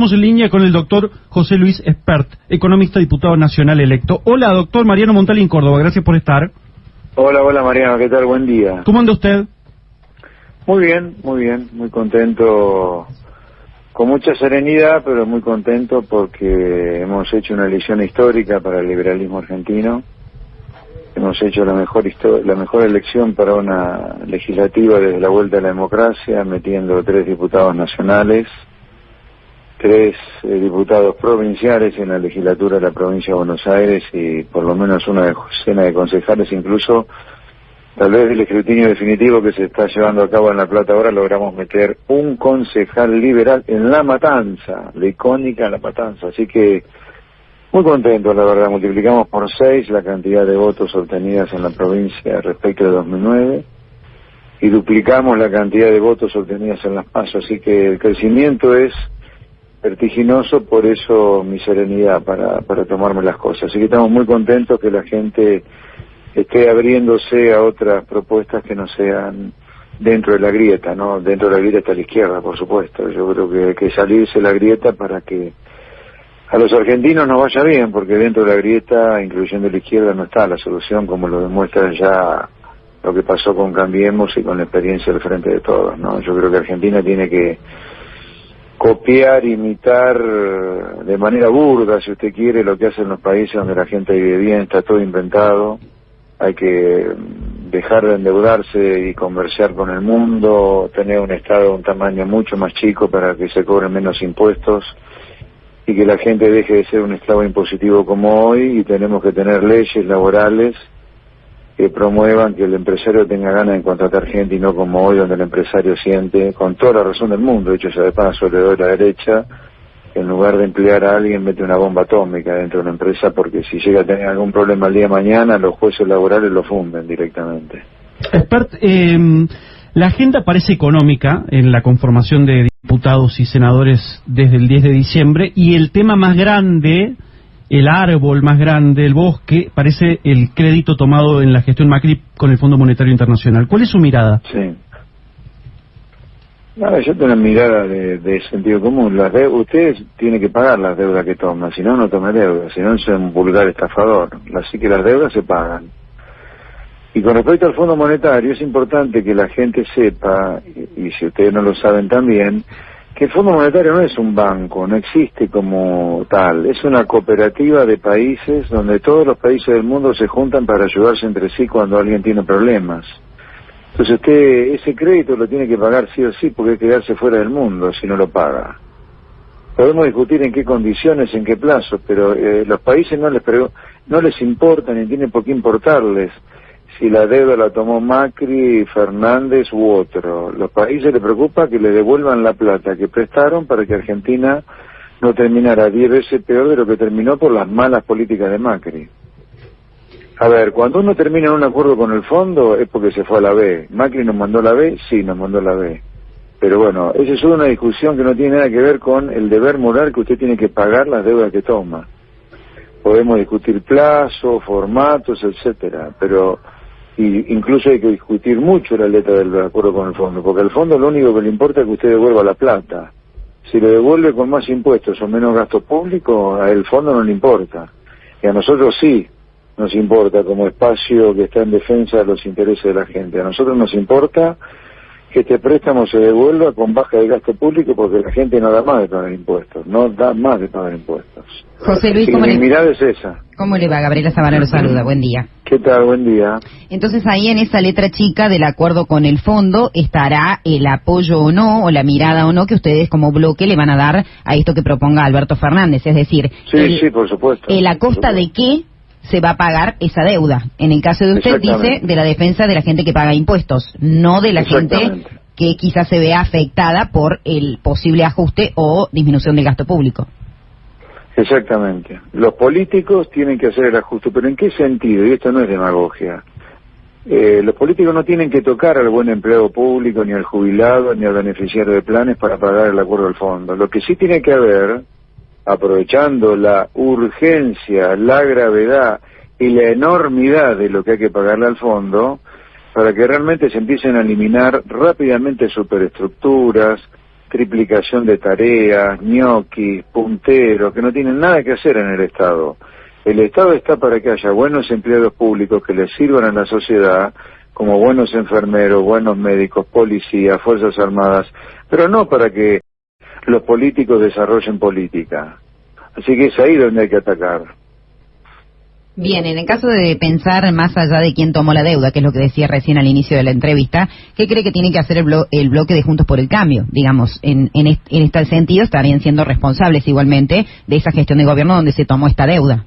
Estamos en línea con el doctor José Luis Espert, economista, diputado nacional electo. Hola, doctor Mariano Montalín, Córdoba, gracias por estar. Hola Mariano, ¿qué tal? Buen día. ¿Cómo anda usted? Muy bien, muy contento, con mucha serenidad, pero muy contento porque hemos hecho una elección histórica para el liberalismo argentino. Hemos hecho la mejor elección para una legislativa desde la vuelta a la democracia, metiendo 3 diputados nacionales, 3 diputados provinciales en la legislatura de la provincia de Buenos Aires y por lo menos una decena de concejales, incluso tal vez el escrutinio definitivo que se está llevando a cabo en La Plata ahora logramos meter un concejal liberal en La Matanza, la icónica La Matanza, así que muy contento, la verdad. Multiplicamos por 6 la cantidad de votos obtenidas en la provincia respecto de 2009 y duplicamos la cantidad de votos obtenidas en las PASO, así que el crecimiento es vertiginoso, por eso mi serenidad para tomarme las cosas. Así que estamos muy contentos que la gente esté abriéndose a otras propuestas que no sean dentro de la grieta, ¿no? Dentro de la grieta está la izquierda, por supuesto. Yo creo que hay que salirse de la grieta para que a los argentinos nos vaya bien, porque dentro de la grieta, incluyendo la izquierda, no está la solución, como lo demuestra ya lo que pasó con Cambiemos y con la experiencia del Frente de Todos, ¿no? Yo creo que Argentina tiene que copiar, imitar de manera burda, si usted quiere, lo que hacen los países donde la gente vive bien, está todo inventado. Hay que dejar de endeudarse y conversar con el mundo, tener un Estado de un tamaño mucho más chico para que se cobren menos impuestos y que la gente deje de ser un esclavo impositivo como hoy, y tenemos que tener leyes laborales que promuevan que el empresario tenga ganas de contratar gente y no como hoy, donde el empresario siente, con toda la razón del mundo, hecho ya de paso, le doy la derecha, que en lugar de emplear a alguien mete una bomba atómica dentro de una empresa, porque si llega a tener algún problema el día de mañana, los jueces laborales lo funden directamente. Expert, la agenda parece económica en la conformación de diputados y senadores desde el 10 de diciembre, y el tema más grande, el árbol más grande, el bosque, parece el crédito tomado en la gestión Macri con el Fondo Monetario Internacional. ¿Cuál es su mirada? Sí. Yo tengo una mirada de sentido común. Ustedes tienen que pagar las deudas que toman, si no, no toman deudas, si no, es un vulgar estafador. Así que las deudas se pagan. Y con respecto al Fondo Monetario, es importante que la gente sepa, y si ustedes no lo saben también, que el Fondo Monetario no es un banco, no existe como tal, es una cooperativa de países donde todos los países del mundo se juntan para ayudarse entre sí cuando alguien tiene problemas. Entonces usted ese crédito lo tiene que pagar sí o sí, porque hay que quedarse fuera del mundo si no lo paga. Podemos discutir en qué condiciones, en qué plazos, pero los países no les importa ni tiene por qué importarles si la deuda la tomó Macri, Fernández u otro. Los países les preocupa que le devuelvan la plata que prestaron para que Argentina no terminara 10 veces peor de lo que terminó por las malas políticas de Macri. A ver, cuando uno termina en un acuerdo con el fondo es porque se fue a la B. ¿Macri nos mandó a la B? Sí, nos mandó a la B. Pero bueno, esa es una discusión que no tiene nada que ver con el deber moral que usted tiene que pagar las deudas que toma. Podemos discutir plazos, formatos, etcétera, pero incluso hay que discutir mucho la letra del acuerdo con el fondo, porque al fondo lo único que le importa es que usted devuelva la plata. Si lo devuelve con más impuestos o menos gasto público, a el fondo no le importa. Y a nosotros sí nos importa, como espacio que está en defensa de los intereses de la gente. A nosotros nos importa que este préstamo se devuelva con baja de gasto público, porque la gente no da más de pagar impuestos, no da más de pagar impuestos. José Luis, mi mirada es esa. ¿Cómo le va? Gabriela Sabana lo saluda, buen día. ¿Qué tal? Buen día. Entonces ahí en esa letra chica del acuerdo con el fondo estará el apoyo o no, o la mirada o no, que ustedes como bloque le van a dar a esto que proponga Alberto Fernández, es decir, sí, por supuesto. ¿A costa de qué se va a pagar esa deuda? En el caso de usted dice de la defensa de la gente que paga impuestos, no de la gente que quizás se vea afectada por el posible ajuste o disminución del gasto público. Exactamente. Los políticos tienen que hacer el ajuste, pero ¿en qué sentido? Y esto no es demagogia. Los políticos no tienen que tocar al buen empleado público, ni al jubilado, ni al beneficiario de planes para pagar el acuerdo del fondo. Lo que sí tiene que haber, aprovechando la urgencia, la gravedad y la enormidad de lo que hay que pagarle al fondo, para que realmente se empiecen a eliminar rápidamente superestructuras, triplicación de tareas, ñoquis, punteros, que no tienen nada que hacer en el Estado. El Estado está para que haya buenos empleados públicos que les sirvan a la sociedad, como buenos enfermeros, buenos médicos, policías, fuerzas armadas, pero no para que los políticos desarrollen política. Así que es ahí donde hay que atacar. Bien, en el caso de pensar más allá de quién tomó la deuda, que es lo que decía recién al inicio de la entrevista, ¿qué cree que tiene que hacer el bloque de Juntos por el Cambio? Digamos, en este sentido estarían siendo responsables igualmente de esa gestión de gobierno donde se tomó esta deuda.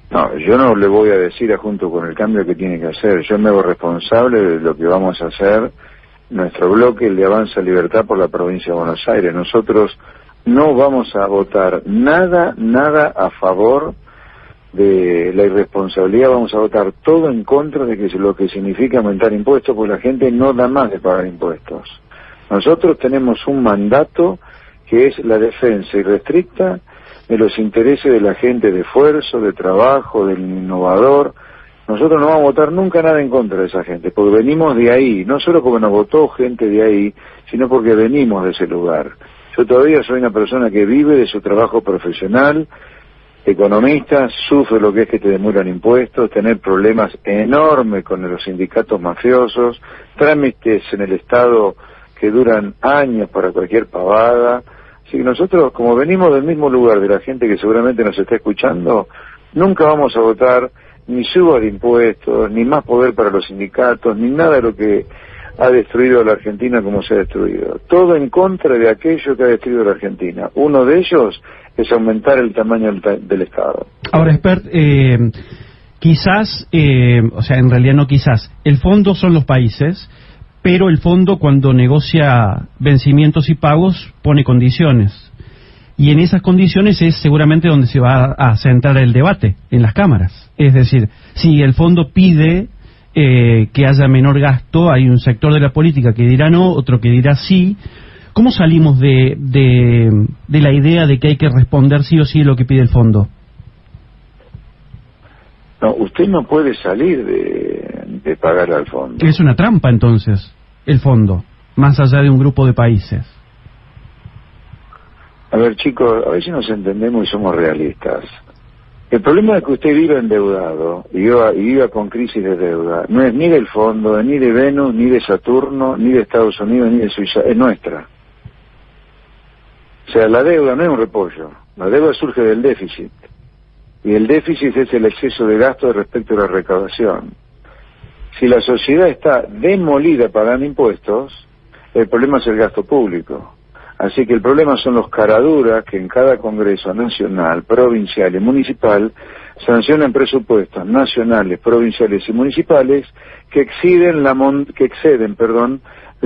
No, yo no le voy a decir a Juntos por el Cambio qué tiene que hacer. Yo me hago responsable de lo que vamos a hacer. Nuestro bloque, el de Avanza Libertad por la provincia de Buenos Aires. Nosotros no vamos a votar nada a favor de la irresponsabilidad, vamos a votar todo en contra de que lo que significa aumentar impuestos, porque la gente no da más de pagar impuestos. Nosotros tenemos un mandato que es la defensa irrestricta de los intereses de la gente de esfuerzo, de trabajo, del innovador. Nosotros no vamos a votar nunca nada en contra de esa gente, porque venimos de ahí, no solo porque nos votó gente de ahí, sino porque venimos de ese lugar. Yo todavía soy una persona que vive de su trabajo profesional, economista, sufre lo que es que te demuran impuestos, tener problemas enormes con los sindicatos mafiosos, trámites en el Estado que duran años para cualquier pavada. Así que nosotros, como venimos del mismo lugar de la gente que seguramente nos está escuchando, nunca vamos a votar ni suba de impuestos, ni más poder para los sindicatos, ni nada de lo que ha destruido a la Argentina como se ha destruido. Todo en contra de aquello que ha destruido a la Argentina. Uno de ellos es aumentar el tamaño del Estado. Ahora, Expert, quizás, o sea, en realidad no quizás, el fondo son los países, pero el fondo cuando negocia vencimientos y pagos pone condiciones. Y en esas condiciones es seguramente donde se va a centrar el debate, en las cámaras. Es decir, si el fondo pide que haya menor gasto, hay un sector de la política que dirá no, otro que dirá sí. ¿Cómo salimos de la idea de que hay que responder sí o sí lo que pide el fondo? No, usted no puede salir de pagar al fondo. Es una trampa entonces, el fondo, más allá de un grupo de países. A ver, chicos, a ver si nos entendemos y somos realistas. El problema es que usted vive endeudado y viva con crisis de deuda. No es ni del fondo, ni de Venus, ni de Saturno, ni de Estados Unidos, ni de Suiza. Es nuestra. O sea, la deuda no es un repollo. La deuda surge del déficit. Y el déficit es el exceso de gasto respecto a la recaudación. Si la sociedad está demolida pagando impuestos, el problema es el gasto público. Así que el problema son los caraduras que en cada Congreso nacional, provincial y municipal sancionan presupuestos nacionales, provinciales y municipales que exceden la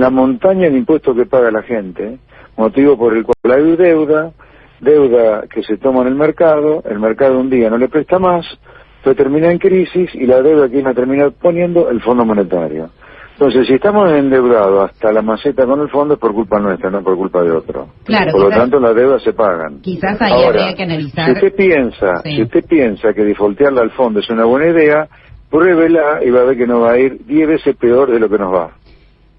montaña de impuestos que paga la gente, motivo por el cual hay deuda que se toma en el mercado un día no le presta más, pero termina en crisis y la deuda que la termina poniendo el Fondo Monetario. Entonces, si estamos endeudados hasta la maceta con el fondo es por culpa nuestra, no por culpa de otro. Claro, por lo tanto, las deudas se pagan. Quizás ahí ahora, habría que analizar. Si usted piensa que defaultearla al fondo es una buena idea, pruébela y va a ver que nos va a ir 10 veces peor de lo que nos va.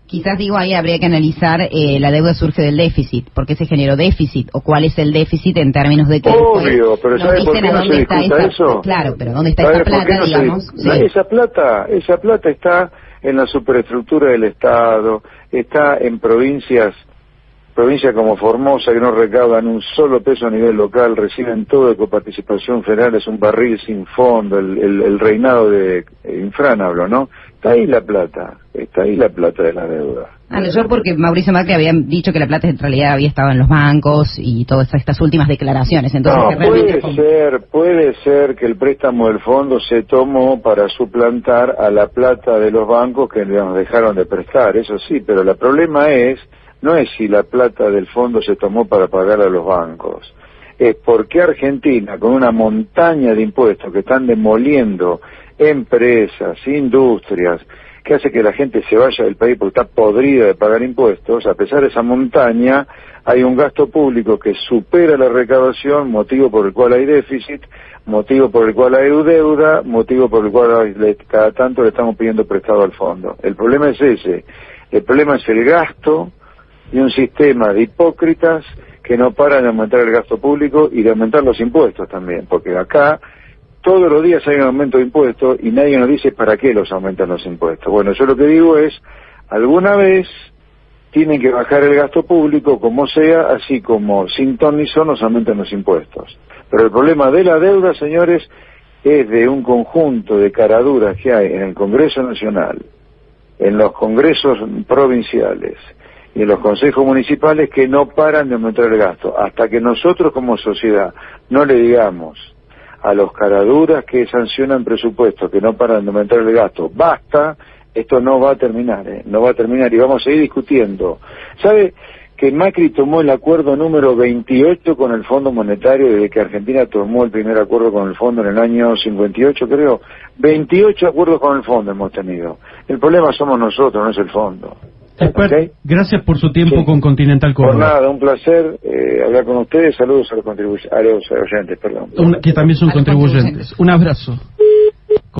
Quizás digo ahí habría que analizar la deuda surge del déficit, ¿por qué se generó déficit? ¿O cuál es el déficit en términos de que obvio, pero ¿sabe por qué no se discuta eso? Claro, pero ¿dónde está esa plata, digamos? Sí. Esa plata está en la superestructura del Estado, está en provincias como Formosa que no recaudan un solo peso a nivel local, reciben todo de coparticipación federal, es un barril sin fondo, el reinado de Infran hablo, ¿no? Está ahí la plata de la deuda. Yo porque Mauricio Macri había dicho que la plata en realidad había estado en los bancos y todas estas últimas declaraciones. Entonces, no, puede ser que el préstamo del fondo se tomó para suplantar a la plata de los bancos que nos dejaron de prestar, eso sí, pero el problema no es si la plata del fondo se tomó para pagar a los bancos, es por qué Argentina, con una montaña de impuestos que están demoliendo empresas, industrias, que hace que la gente se vaya del país porque está podrida de pagar impuestos, a pesar de esa montaña, hay un gasto público que supera la recaudación, motivo por el cual hay déficit, motivo por el cual hay deuda, motivo por el cual cada tanto le estamos pidiendo prestado al fondo. El problema es ese, el problema es el gasto y un sistema de hipócritas que no paran de aumentar el gasto público y de aumentar los impuestos también, porque acá todos los días hay un aumento de impuestos y nadie nos dice para qué los aumentan los impuestos. Bueno, yo lo que digo es, alguna vez tienen que bajar el gasto público como sea, así como sin ton ni son nos aumentan los impuestos. Pero el problema de la deuda, señores, es de un conjunto de caraduras que hay en el Congreso Nacional, en los congresos provinciales y en los consejos municipales que no paran de aumentar el gasto. Hasta que nosotros como sociedad no le digamos a los caraduras que sancionan presupuestos que no paran de aumentar el gasto, basta, esto no va a terminar, no va a terminar y vamos a seguir discutiendo. ¿Sabe que Macri tomó el acuerdo número 28 con el Fondo Monetario desde que Argentina tomó el primer acuerdo con el Fondo en el año 58, creo? 28 acuerdos con el Fondo hemos tenido. El problema somos nosotros, no es el Fondo. ¿Okay? Gracias por su tiempo con Continental Córdoba. Por nada, un placer hablar con ustedes. Saludos a los oyentes, perdón. Que también son contribuyentes. Un abrazo.